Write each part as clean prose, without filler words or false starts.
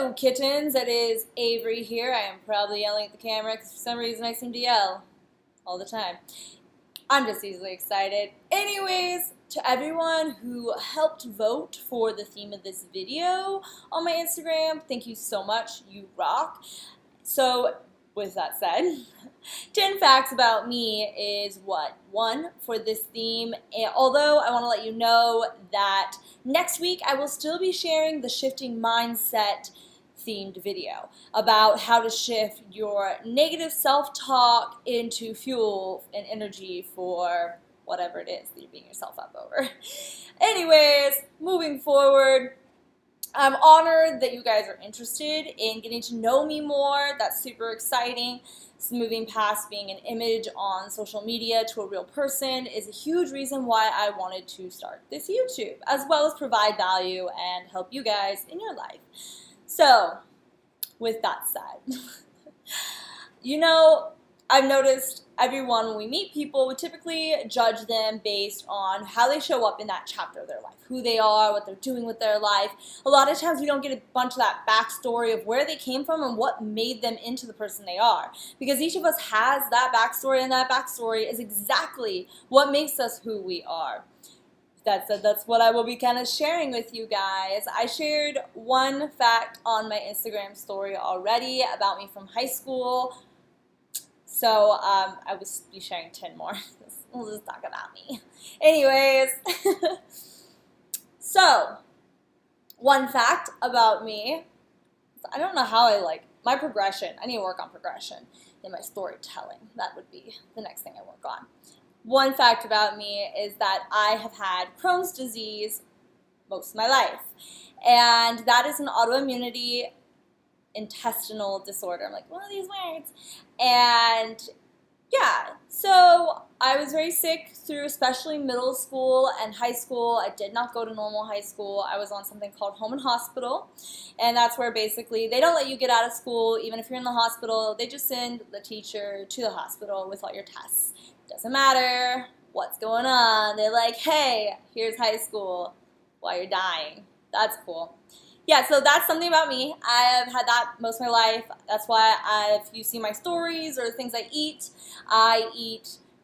Hello, kittens. It is Avery here. I am probably yelling at the camera because for some reason I seem to yell all the time. I'm just easily excited. Anyways, to everyone who helped vote for the theme of this video on my Instagram, thank you so much. You rock. So, with that said, 10 facts about me is what? One, for this theme. And although I want to let you know that next week I will still be sharing the shifting mindset themed video about how to shift your negative self-talk into fuel and energy for whatever it is that you're beating yourself up over. Anyways, moving forward, I'm honored that you guys are interested in getting to know me more. That's super exciting. So moving past being an image on social media to a real person is a huge reason why I wanted to start this YouTube, as well as provide value and help you guys in your life. So, with that said, I've noticed everyone, when we meet people, we typically judge them based on how they show up in that chapter of their life, who they are, what they're doing with their life. A lot of times we don't get a bunch of that backstory of where they came from and what made them into the person they are. Because each of us has that backstory, and that backstory is exactly what makes us who we are. That's what I will be kind of sharing with you guys. I shared one fact on my Instagram story already about me from high school. So I will be sharing 10 more. We'll just talk about me. Anyways, so one fact about me, I don't know how my progression. I need to work on progression in my storytelling. That would be the next thing I work on. One fact about me is that I have had Crohn's disease most of my life. And that is an autoimmunity intestinal disorder. I'm like, what are these words? And yeah, so I was very sick through especially middle school and high school. I did not go to normal high school. I was on something called home and hospital, and that's where basically they don't let you get out of school even if you're in the hospital. They just send the teacher to the hospital with all your tests. Doesn't matter what's going on. They're like, hey, here's high school while you're dying. That's cool. Yeah, so that's something about me. I have had that most of my life. That's why if you see my stories or the things I eat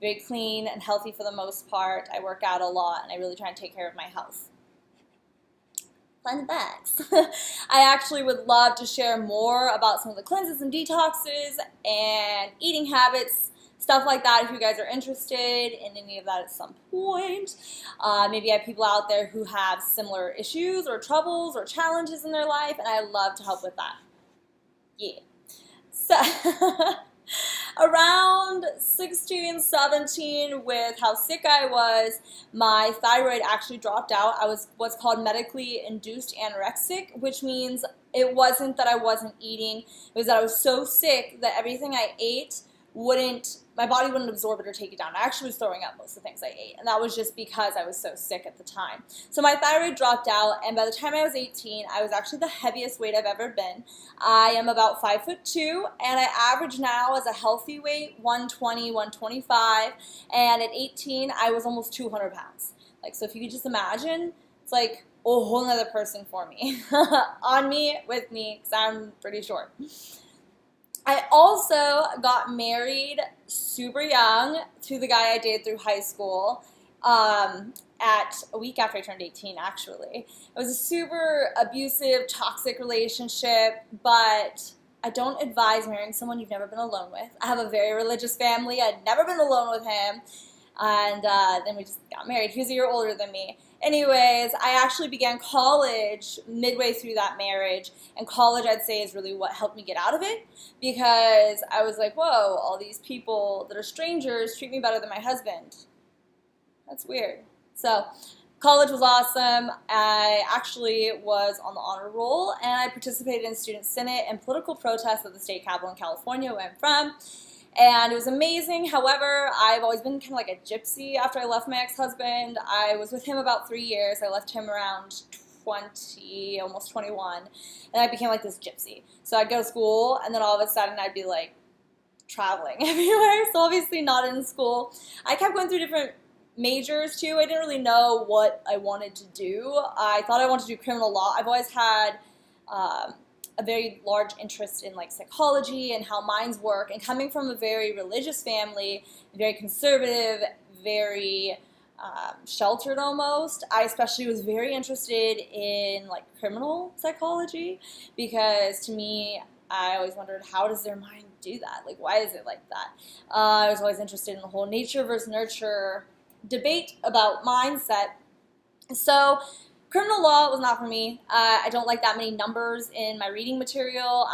very clean and healthy for the most part. I work out a lot, and I really try and take care of my health. Fun facts. I actually would love to share more about some of the cleanses and detoxes and eating habits, stuff like that, if you guys are interested in any of that at some point. Maybe I have people out there who have similar issues or troubles or challenges in their life, and I love to help with that. Yeah. So, around 16, 17, with how sick I was, my thyroid actually dropped out. I was what's called medically induced anorexic, which means it wasn't that I wasn't eating. It was that I was so sick that everything I ate my body wouldn't absorb it or take it down. I actually was throwing up most of the things I ate, and that was just because I was so sick at the time. So my thyroid dropped out, and by the time I was 18, I was actually the heaviest weight I've ever been. I am about 5'2", and I average now as a healthy weight 120, 125, and at 18, I was almost 200 pounds. So if you could just imagine, it's like a whole other person for me. On me, with me, because I'm pretty short. I also got married super young to the guy I dated through high school at a week after I turned 18, actually. It was a super abusive, toxic relationship, but I don't advise marrying someone you've never been alone with. I have a very religious family. I'd never been alone with him, and then we just got married. He was a year older than me. Anyways, I actually began college midway through that marriage, and college, I'd say, is really what helped me get out of it, because I was like, whoa, all these people that are strangers treat me better than my husband. That's weird. So college was awesome. I actually was on the honor roll, and I participated in student senate and political protests at the state capitol in California, where I'm from. And it was amazing. However, I've always been kind of like a gypsy after I left my ex-husband. I was with him about 3 years. I left him around 20, almost 21, and I became like this gypsy. So I'd go to school, and then all of a sudden I'd be like traveling everywhere. So obviously not in school. I kept going through different majors too. I didn't really know what I wanted to do. I thought I wanted to do criminal law. I've always had a very large interest in like psychology and how minds work, and coming from a very religious family, very conservative, very sheltered almost, I especially was very interested in like criminal psychology, because to me, I always wondered, how does their mind do that? Like, why is it like that? I was always interested in the whole nature versus nurture debate about mindset. So criminal law was not for me. I don't like that many numbers in my reading material.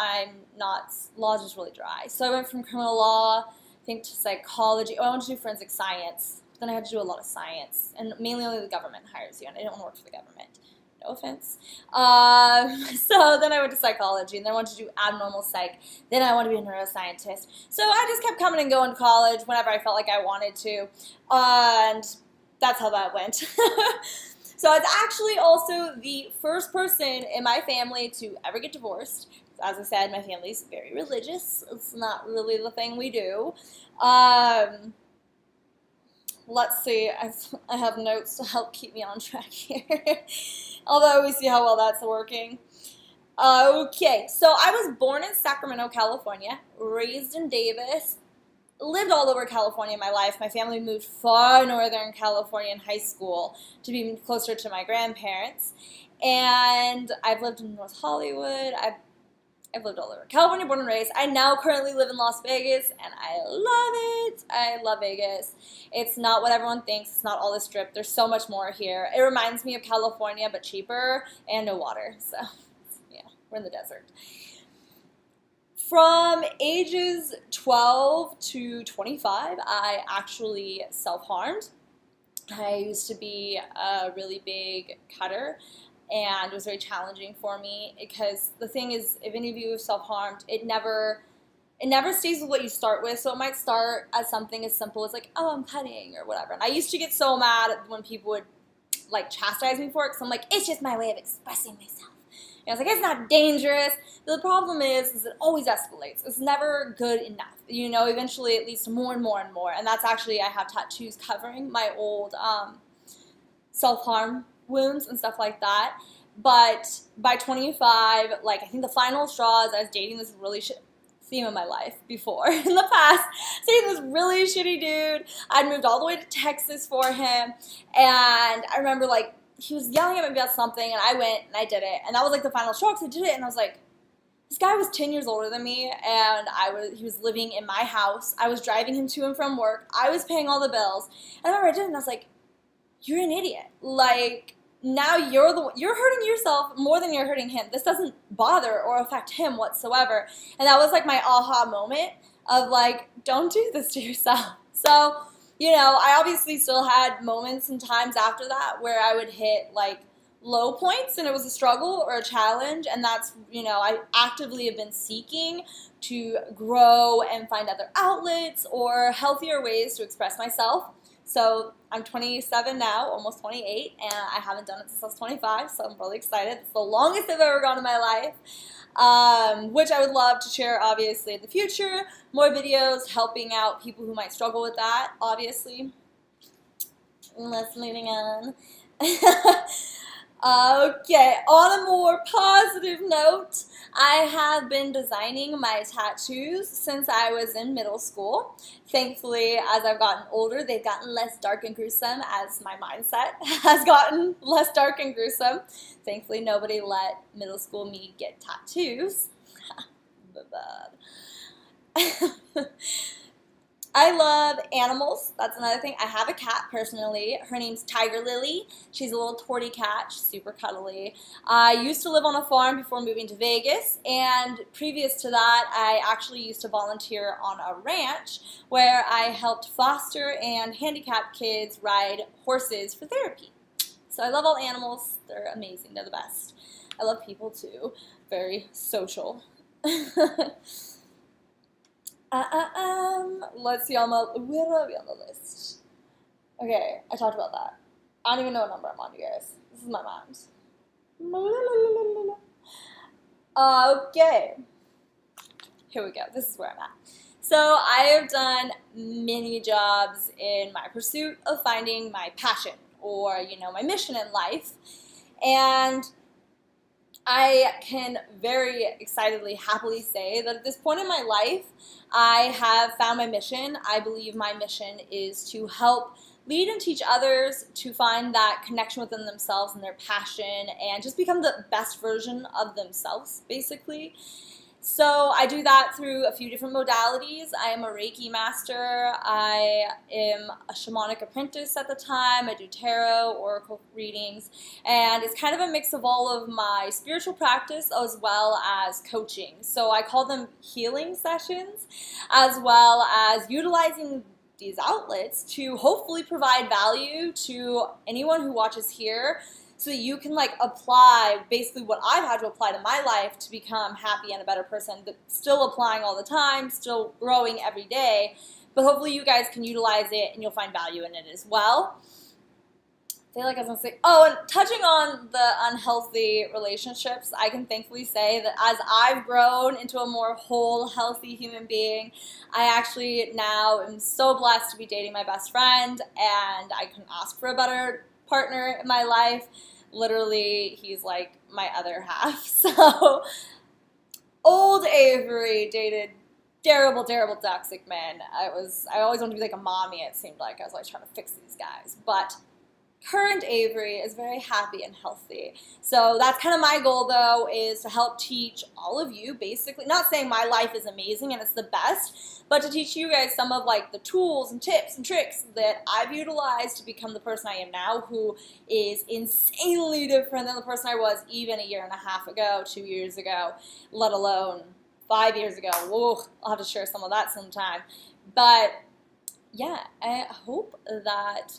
Law is just really dry. So I went from criminal law, I think, to psychology. Oh, I wanted to do forensic science. But then I had to do a lot of science. And mainly only the government hires you, and I didn't want to work for the government. No offense. So then I went to psychology, and then I wanted to do abnormal psych. Then I wanted to be a neuroscientist. So I just kept coming and going to college whenever I felt like I wanted to. And that's how that went. So I was actually also the first person in my family to ever get divorced. As I said, my family's very religious. It's not really the thing we do. Let's see, I have notes to help keep me on track here. Although we see how well that's working. Okay, so I was born in Sacramento, California, raised in Davis, lived all over California in my life. My family moved far northern California in high school to be closer to my grandparents. And I've lived in North Hollywood. I've lived all over California, born and raised. I now currently live in Las Vegas, and I love it. I love Vegas. It's not what everyone thinks. It's not all the strip. There's so much more here. It reminds me of California, but cheaper and no water. So, yeah, we're in the desert. From ages 12 to 25, I actually self-harmed. I used to be a really big cutter, and it was very challenging for me, because the thing is, if any of you have self-harmed, it never stays with what you start with. So it might start as something as simple as like, oh, I'm cutting or whatever. And I used to get so mad when people would like chastise me for it, because I'm like, it's just my way of expressing myself. And I was like, it's not dangerous. But the problem is it always escalates. It's never good enough. You know, eventually it leads to more and more and more. And that's actually, I have tattoos covering my old self-harm wounds and stuff like that. But by 25, like, I think the final straw is I was dating this really theme of my life before. In the past, dating this really shitty dude. I'd moved all the way to Texas for him, and I remember, like, he was yelling at me about something, and I went and I did it, and that was like the final straw, because I did it, and I was like, this guy was 10 years older than me, and he was living in my house. I was driving him to and from work. I was paying all the bills. And I remember I did it, and I was like, you're an idiot. Like, now you're hurting yourself more than you're hurting him. This doesn't bother or affect him whatsoever. And that was like my aha moment of like, don't do this to yourself. So, you know, I obviously still had moments and times after that where I would hit like low points and it was a struggle or a challenge, and that's, you know, I actively have been seeking to grow and find other outlets or healthier ways to express myself. So I'm 27 now, almost 28, and I haven't done it since I was 25, so I'm really excited. It's the longest I've ever gone in my life, which I would love to share, obviously, in the future. More videos helping out people who might struggle with that, obviously. Let's moving on. Okay, on a more positive note, I have been designing my tattoos since I was in middle school. Thankfully, as I've gotten older, they've gotten less dark and gruesome as my mindset has gotten less dark and gruesome. Thankfully, nobody let middle school me get tattoos. I love animals. That's another thing. I have a cat, personally. Her name's Tiger Lily. She's a little tortie cat. She's super cuddly. I used to live on a farm before moving to Vegas, and previous to that, I actually used to volunteer on a ranch where I helped foster and handicapped kids ride horses for therapy. So I love all animals. They're amazing. They're the best. I love people, too. Very social. Let's see, where are we on the list? Okay, I talked about that. I don't even know what number I'm on, you guys. This is my mom's. Okay. Here we go. This is where I'm at. So I have done many jobs in my pursuit of finding my passion, or, you know, my mission in life. And I can very excitedly, happily say that at this point in my life, I have found my mission. I believe my mission is to help lead and teach others to find that connection within themselves and their passion and just become the best version of themselves, basically. So I do that through a few different modalities. I am a Reiki master. I am a shamanic apprentice at the time. I do tarot, oracle readings, and it's kind of a mix of all of my spiritual practice as well as coaching. So I call them healing sessions, as well as utilizing these outlets to hopefully provide value to anyone who watches here, so that you can like apply basically what I've had to apply to my life to become happy and a better person, but still applying all the time, still growing every day. But hopefully you guys can utilize it and you'll find value in it as well. I feel like I was going to say, oh, and touching on the unhealthy relationships, I can thankfully say that as I've grown into a more whole, healthy human being, I actually now am so blessed to be dating my best friend, and I couldn't ask for a better partner in my life. Literally, he's like my other half. So, old Avery dated terrible, terrible toxic men. I always wanted to be like a mommy, it seemed like. I was always trying to fix these guys. But current Avery is very happy and healthy. So that's kind of my goal, though, is to help teach all of you, basically, not saying my life is amazing and it's the best, but to teach you guys some of like the tools and tips and tricks that I've utilized to become the person I am now, who is insanely different than the person I was even a year and a half ago, 2 years ago, let alone 5 years ago. Whoa, I'll have to share some of that sometime. But yeah, I hope that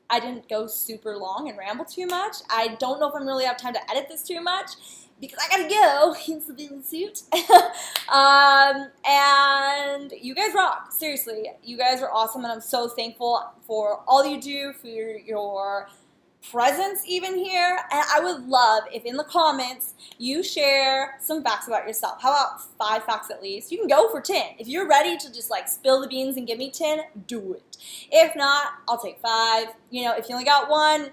I didn't go super long and ramble too much. I don't know if I'm really have time to edit this too much because I gotta go into the suit. And you guys rock. Seriously, you guys are awesome, and I'm so thankful for all you do, for your presence even here. And I would love if in the comments you share some facts about yourself. How about 5 facts at least? You can go for 10. If you're ready to just like spill the beans and give me 10, do it. If not, I'll take 5. You know, if you only got 1,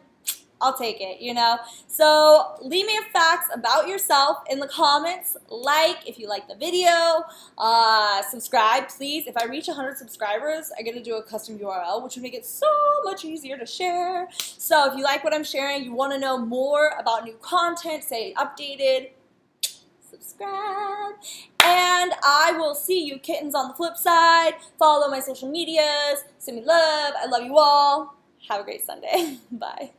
I'll take it, you know. So leave me facts about yourself in the comments. Like if you like the video. Subscribe, please. If I reach 100 subscribers, I get to do a custom URL, which would make it so much easier to share. So if you like what I'm sharing, you want to know more about new content, say updated, subscribe. And I will see you kittens on the flip side. Follow my social medias. Send me love. I love you all. Have a great Sunday. Bye.